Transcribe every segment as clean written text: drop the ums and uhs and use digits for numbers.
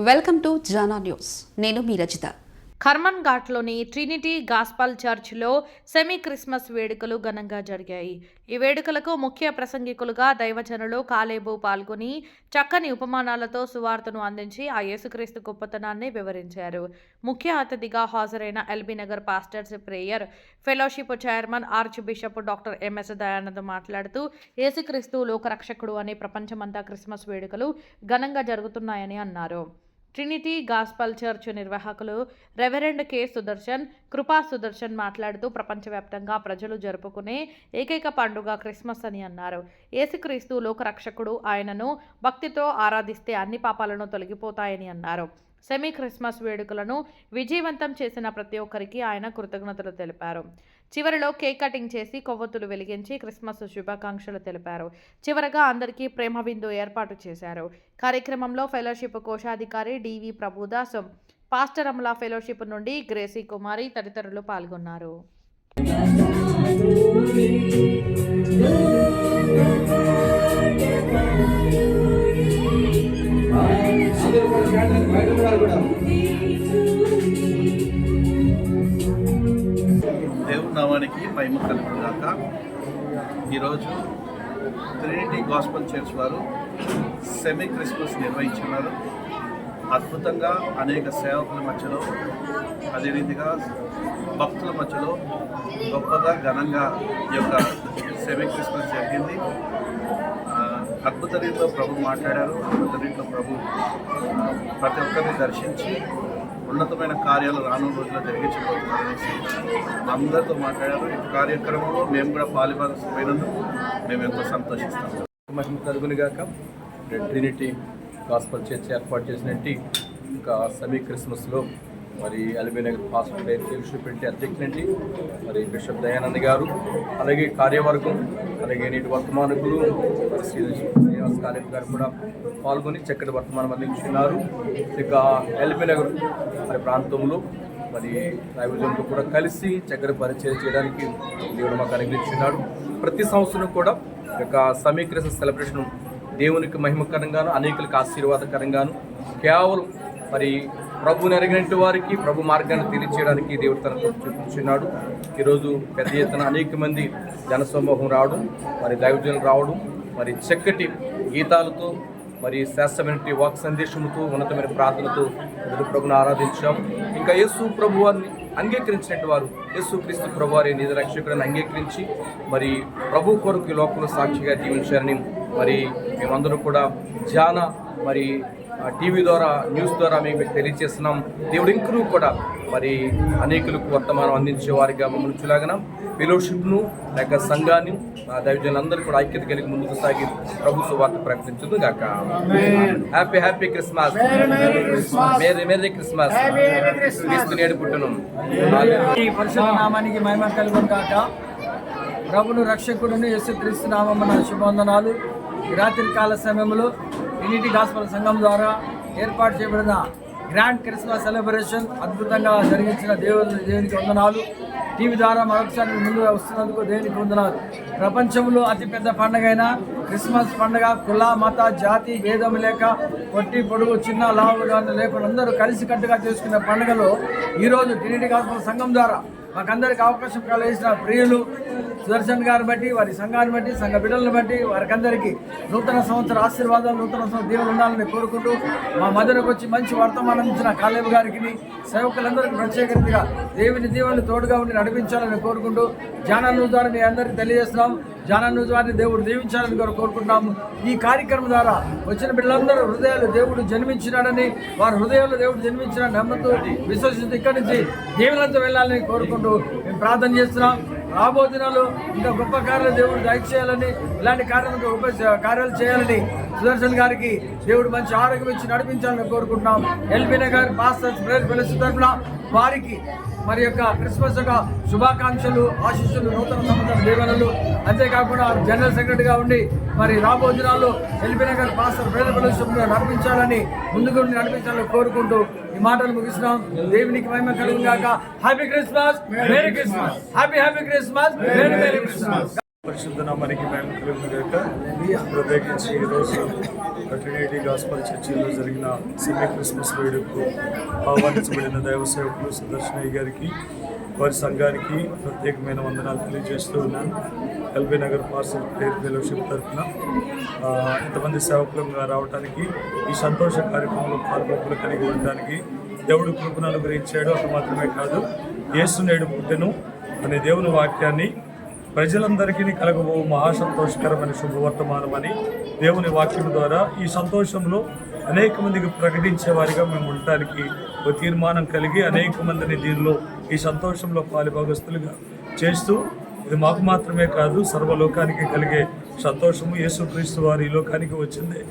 Welcome to Jana news. నేను మీ Rajitha. ఖర్మన్ ఘాట్లోని Trinity gospel చర్చ్లో semi Christmas వేడుకలు ఘనంగా జరిగాయి. ఈ వేడుకలకు ముఖ్య ప్రసంగికులుగా దైవజనులు కాలేబు పాల్గొని చక్కని ఉపమానాలతో సువార్తను అందించి ఆ యేసుక్రీస్తు గొప్పతనాన్ని వివరించారు. ముఖ్య అతిథిగా హాజరైన LB Nagar pastors prayer fellowship chairman arch bishop doctor MS Dayanand మాట్లాడుతూ యేసుక్రీస్తు లోకరక్షకుడు అనే ప్రపంచమంతా క్రిస్మస్ వేడుకలు ఘనంగా జరుగుతున్నాయని అన్నారు. ట్రినిటీ గాస్పల్ చర్చ్ నిర్వాహకులు రెవరెండ్ కె సుదర్శన్, కృపా సుదర్శన్ మాట్లాడుతూ ప్రపంచవ్యాప్తంగా ప్రజలు జరుపుకునే ఏకైక పండుగ క్రిస్మస్ అని అన్నారు. యేసుక్రీస్తు లోకరక్షకుడు, ఆయనను భక్తితో ఆరాధిస్తే అన్ని పాపాలను తొలగిపోతాయని అన్నారు. సెమీ క్రిస్మస్ వేడుకలను విజయవంతం చేసిన ప్రతి ఒక్కరికి ఆయన కృతజ్ఞతలు తెలిపారు. చివరిలో కేక్ కటింగ్ చేసి కొవ్వొత్తులు వెలిగించి క్రిస్మస్ శుభాకాంక్షలు తెలిపారు. చివరగా అందరికీ ప్రేమ విందు ఏర్పాటు చేశారు. కార్యక్రమంలో ఫెలోషిప్ కోశాధికారి డివి ప్రభుదాస్, పాస్టర్ అమలా ఫెలోషిప్ నుండి గ్రేసీ కుమారి తదితరులు పాల్గొన్నారు. దేవుని నామానికి మహిమ కలుగుగాక. ఈరోజు ట్రినిటీ గాస్పల్ చర్చ్ వారు సెమీ క్రిస్మస్ నిర్వహించున్నారు. అద్భుతంగా అనేక సేవకుల మధ్యలో, అదే రీతిగా భక్తుల మధ్యలో గొప్పగా ఘనంగా ఈ యొక్క సెమీ క్రిస్మస్ జరిగింది. అద్భుత రీతిలో ప్రభు మాట్లాడారు. అద్భుత రీతిలో ప్రభు ప్రతి ఒక్కరిని దర్శించి ఉన్నతమైన కార్యాలు రానున్న రోజుల్లో జరిగించబోతున్నారనేసి అందరితో మాట్లాడారు. ఈ కార్యక్రమంలో మేము కూడా పాలుపడినందుకు మేము ఎంతో సంతోషిస్తాము. మహిమ కలుగునిగాక. ట్రినిటీ గాస్పల్ చర్చ్ ఏర్పాటు చేసినట్టు ఇంకా సెమీ క్రిస్మస్లో మరి ఎల్బీ నగర్ పాస్టర్ ఫెలోషిప్ అధ్యక్షులండి మరి బిషప్ దయానంద్ గారు, అలాగే కార్యవర్గం, అలాగే నేటి వర్తమానకులు మరి శ్రీనివాస్ కాలేబు గారు కూడా పాల్గొని చక్కటి వర్తమానం అందించున్నారు. ఇక ఎల్బీ నగర్ మరి ప్రాంతంలో మరి దైవజనులు కూడా కలిసి చక్కటి పరిచయం చేయడానికి దేవుడు మాకు అనుగ్రహించున్నాడు. ప్రతి సంవత్సరం కూడా ఇక సెమీ క్రిస్మస్ సెలబ్రేషన్ దేవునికి మహిమకరంగాను, అనేకులకు ఆశీర్వాదకరంగాను, కేవలం మరి ప్రభుని ఎరిగినట్టు వారికి ప్రభు మార్గాన్ని తెలియచేయడానికి దేవుడు తనకు చూపించున్నాడు. ఈరోజు పెద్ద ఎత్తున అనేక మంది జనసమూహం రావడం, మరి దైవజనులు రావడం, మరి చక్కటి గీతాలతో, మరి శాస్త్రమైన వాక్ సందేశంతో, ఉన్నతమైన ప్రార్థనతో ఎదురు ప్రభుని ఆరాధించాము. ఇంకా యేసు ప్రభు వారిని అంగీకరించినట్టు వారు యేసు క్రీస్తు ప్రభు వారి నిజ రక్షకుడిని అంగీకరించి మరి ప్రభు కొరకు లోకంలో సాక్షిగా జీవించారని మరి మేమందరం కూడా మరి టీవీ ద్వారా, న్యూస్ ద్వారా మేము తెలియజేస్తున్నాం. దేవుడు ఇంకనూ కూడా మరి అనేకులకు వర్తమానం అందించే వారిగా మమ్మల్ని చూలాగన ఫెలోషిప్ను లేక సంఘాన్ని దైవజనులందరూ కూడా ఐక్యత కలిగి ముందుకు సాగి ప్రభు సువార్త ప్రకటించును గాక. Happy happy Christmas, merry Christmas. క్రీస్తు నేడు పుట్టును. ఈ పరిశుద్ధ నామానికి మహిమ కలుగును గాక. ప్రభును రక్షకుడును యేసుక్రీస్తు నామమున శుభవందనాలు. ఈ రాత్రి కాల సమయంలో ట్రినిటీ గాస్పల్ సంఘం ద్వారా ఏర్పాటు చేయబడిన గ్రాండ్ క్రిస్మస్ సెలబ్రేషన్ అద్భుతంగా జరిగించిన దేవునికి వందనాలు. టీవీ ద్వారా మరొకసారి ముందుగా వస్తున్నందుకు దేవునికి వందనాలు. ప్రపంచంలో అతిపెద్ద పండుగ అయిన క్రిస్మస్ పండుగ కుల, మత, జాతి భేదం లేక, పొట్టి పొడుగు, చిన్న లావుగా లేకుండా అందరూ కలిసికట్టుగా చేసుకునే పండుగలో ఈరోజు ట్రినిటీ గాస్పల్ సంఘం ద్వారా మాకందరికి అవకాశం కలిగించిన ప్రియులు సుదర్శన్ గారిని బట్టి, వారి సంఘాన్ని బట్టి, సంఘ బిడ్డలను బట్టి వారికందరికీ నూతన సంవత్సర ఆశీర్వాదాలు, నూతన సంవత్సర దీవెనలు ఉండాలని కోరుకుంటూ మా మధ్యలోకి వచ్చి మంచి వర్తమానం ఇచ్చిన కాలేబు గారికి, సేవకులందరికీ ప్రత్యేకంగా దేవుని దీవెనలు తోడుగా ఉండి నడిపించాలని కోరుకుంటూ జానా న్యూస్ ద్వారా మీ అందరికీ తెలియజేస్తున్నాం. జానా న్యూస్ వారిని దేవుడు దీవించాలని కోరుకుంటున్నాము. ఈ కార్యక్రమం ద్వారా వచ్చిన బిడ్డలందరూ హృదయాలు దేవుడు జన్మించినాడని, వారి హృదయంలో దేవుడు జన్మించినాడని నమ్ముతూ విశ్వసిస్తూ ఇక్కడి నుంచి దీవెనలతో వెళ్ళాలని కోరుకుంటూ మేము ప్రార్థన చేస్తున్నాం. రాబో దినాలు ఇంకా గొప్ప కార్యాలు దేవుడు దయచేయాలని, ఇలాంటి కార్యాలు చేయాలని సుదర్శన్ గారికి దేవుడు మంచి ఆరోగ్యం ఇచ్చి నడిపించాలని కోరుకుంటున్నాం. LB Nagar pastors prayer fellowship తరఫున వారికి మరి యొక్క క్రిస్మస్ యొక్క శుభాకాంక్షలు, ఆశీస్సులు, నూతన సంవత్సర దీవెనలు. అంతేకాకుండా జనరల్ సెక్రటరీగా ఉండి మరి రాబో దినాల్లో LB Nagar pastor prayer fellowship నడిపించాలని, ముందుకు నడిపించాలని కోరుకుంటూ ఈ మాటలు ముగిస్తున్నాం. దేవునికి మహిమ కలుగును గాక. Happy Christmas, merry Christmas. Happy Christmas, merry Christmas. పరిశుద్ధ నామానికి మహిమ కలుగును గాక. ప్రత్యేకించి ఈరోజు ట్రినిటీ గాస్పల్ చర్చిలో జరిగిన సెమీ క్రిస్మస్ వేడుకకు ఆహ్వానించబడిన దైవ సేవకులు సుదర్శనయ్య గారికి వారి సంఘానికి ప్రత్యేకమైన వందనాలు తెలియజేస్తూ ఉన్నాను. LB Nagar parcel prayer fellowship తరఫున ఇంతమంది సేవకులుగా రావడానికి, ఈ సంతోష కార్యక్రమంలో పాల్గొనలు కలిగి ఉండడానికి దేవుడు కృపను అనుగ్రహించాడు. అది మాత్రమే కాదు, యేసు నేడు పుట్టెను అనే దేవుని వాక్యాన్ని ప్రజలందరికీ కలగబో మహాసంతోషకరమైన శుభవర్తమానమని దేవుని వాక్యం ద్వారా ఈ సంతోషంలో అనేక మందికి ప్రకటించే వారిగా మేము ఉండటానికి ఒక తీర్మానం కలిగి అనేక మందిని దీనిలో ఈ సంతోషంలో పాలుభాగస్తులుగా చేస్తూ, ఇది మాకు మాత్రమే కాదు సర్వలోకానికి కలిగే సంతోషము. యేసుక్రీస్తు వారు ఈ లోకానికి వచ్చింది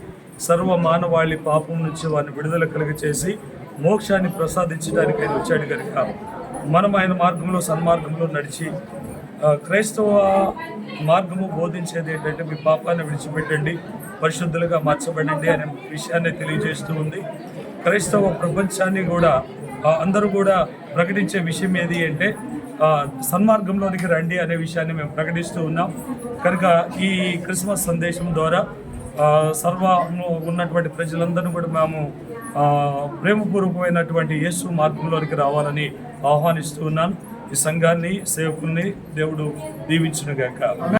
సర్వ మానవాళి పాపం నుంచి వారిని విడుదల కలిగి చేసి మోక్షాన్ని ప్రసాదించడానికి ఆయన వచ్చాడు కనుక మనం ఆయన మార్గంలో సన్మార్గంలో నడిచి క్రైస్తవ మార్గము బోధించేది ఏంటంటే మీ పాపాన్ని విడిచిపెట్టండి, పరిశుద్ధులుగా మార్చబడండి అనే విషయాన్ని తెలియజేస్తూ ఉంది. క్రైస్తవ ప్రపంచాన్ని కూడా అందరూ కూడా ప్రకటించే విషయం ఏది అంటే సన్మార్గంలోనికి రండి అనే విషయాన్ని మేము ప్రకటిస్తూ ఉన్నాం. కనుక ఈ క్రిస్మస్ సందేశం ద్వారా సర్వము ఉన్నటువంటి ప్రజలందరూ కూడా మేము ప్రేమపూర్వకమైనటువంటి యేసు మార్గంలోనికి రావాలని ఆహ్వానిస్తూ ఉన్నాను. ఈ సంఘాన్ని సేవకుల్ని దేవుడు దీవించునుగాక.